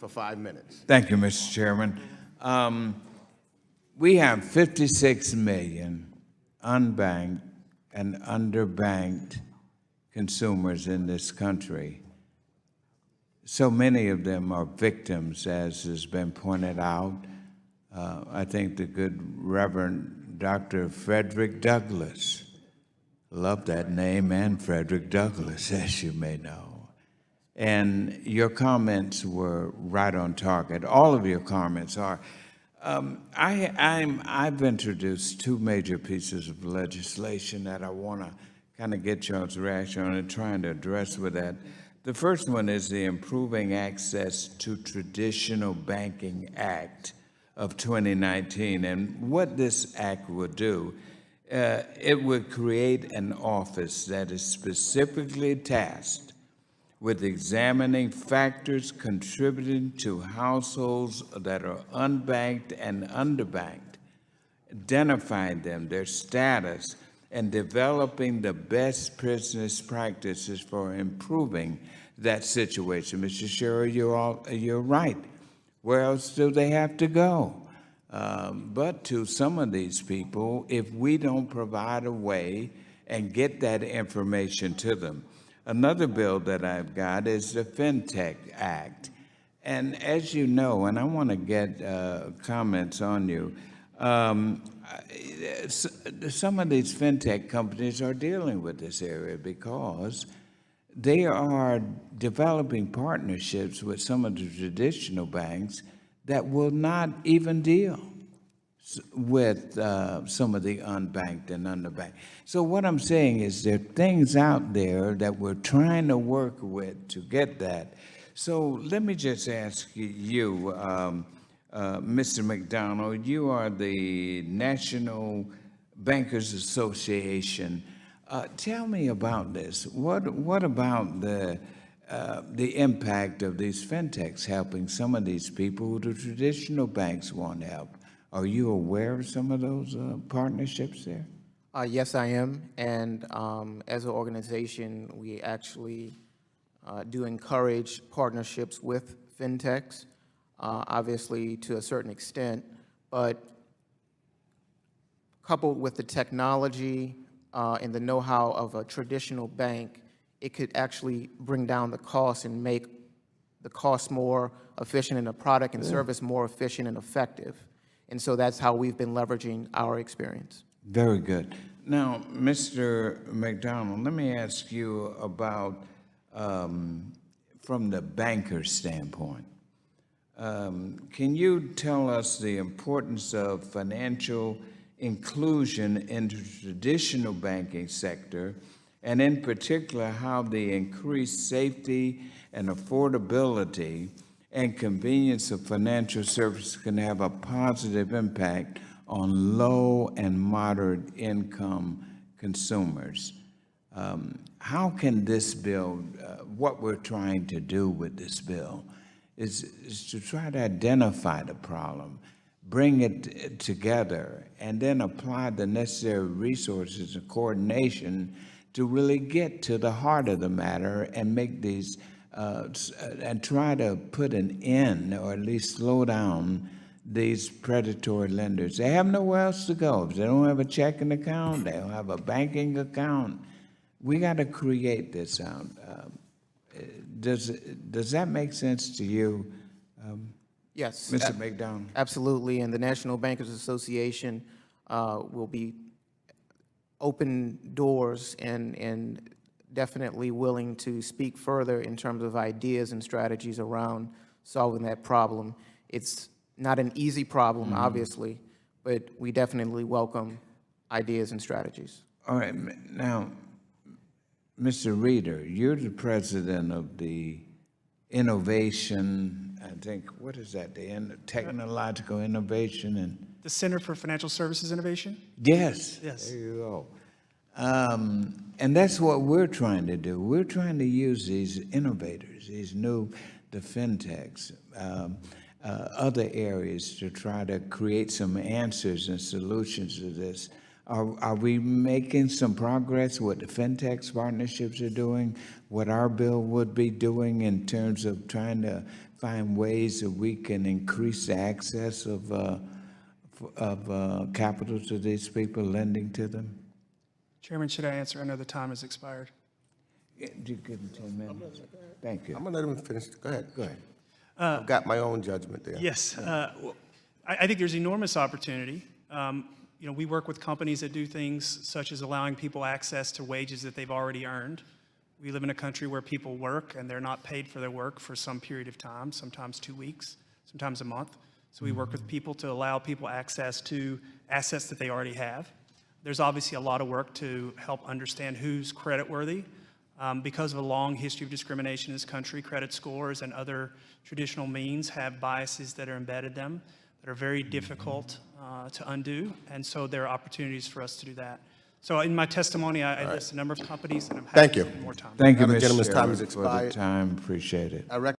for 5 minutes. Thank you, Mr. Chairman. We have 56 million unbanked and underbanked consumers in this country. So many of them are victims, as has been pointed out. I think the good Reverend Dr. Frederick Douglass, love that name, and Frederick Douglass, as you may know. And your comments were right on target. All of your comments are. I've introduced two major pieces of legislation that I want to kind of get y'all's reaction on and trying to address with that. The first one is the Improving Access to Traditional Banking Act of 2019. And what this act would do, it would create an office that is specifically tasked with examining factors contributing to households that are unbanked and underbanked, identifying them, their status, and developing the best business practices for improving that situation. Mr. Sherry, you're right. Where else do they have to go? But to some of these people, if we don't provide a way and get that information to them. Another bill that I've got is the FinTech Act. And as you know, and I want to get comments on you, some of these FinTech companies are dealing with this area because they are developing partnerships with some of the traditional banks that will not even deal with some of the unbanked and underbanked. So what I'm saying is there are things out there that we're trying to work with to get that. So let me just ask you, Mr. McDonald, you are the National Bankers Association. Tell me about this. What about the impact of these fintechs helping some of these people who the traditional banks won't help? Are you aware of some of those partnerships there? Yes, I am. And as an organization, we actually do encourage partnerships with fintechs, obviously to a certain extent, but coupled with the technology and the know-how of a traditional bank, it could actually bring down the cost and make the cost more efficient and the product and service more efficient and effective. And so that's how we've been leveraging our experience. Very good. Now, Mr. McDonald, let me ask you about, from the banker standpoint, can you tell us the importance of financial inclusion in the traditional banking sector, and in particular, how the increased safety and affordability and convenience of financial services can have a positive impact on low and moderate income consumers? How can this bill, what we're trying to do with this bill is to try to identify the problem, bring it together, and then apply the necessary resources and coordination to really get to the heart of the matter and make these and try to put an end, or at least slow down, these predatory lenders. They have nowhere else to go. If they don't have a checking account, they don't have a banking account. We got to create this out. Does that make sense to you, Yes. Mr. McDonald? Absolutely. And the National Bankers Association will be open doors and definitely willing to speak further in terms of ideas and strategies around solving that problem. It's not an easy problem, obviously, but we definitely welcome ideas and strategies. All right. Now, Mr. Reeder, you're the president of the Innovation, I think, what is that, the Technological Innovation and... The Center for Financial Services Innovation? Yes. Yes. There you go. And that's what we're trying to do. We're trying to use these innovators, these the fintechs, other areas to try to create some answers and solutions to this. Are we making some progress? What the fintechs partnerships are doing, what our bill would be doing in terms of trying to find ways that we can increase the access of capital to these people, lending to them? Chairman, should I answer? I know the time has expired. Yeah, do you give them 10 minutes? Thank you. I'm gonna let him finish. Go ahead. Go ahead. I've got my own judgment there. Yes, well, I think there's enormous opportunity. You know, we work with companies that do things such as allowing people access to wages that they've already earned. We live in a country where people work and they're not paid for their work for some period of time, sometimes 2 weeks, sometimes a month. So we work with people to allow people access to assets that they already have. There's obviously a lot of work to help understand who's creditworthy. Because of a long history of discrimination in this country, credit scores and other traditional means have biases that are embedded in them that are very difficult to undo, and so there are opportunities for us to do that. So in my testimony, I list a number of companies, and I'm happy Thank to you. spend more time. Thank you, Now the Mr. gentleman's time Sherwood, has for the expired. time. Appreciate it. I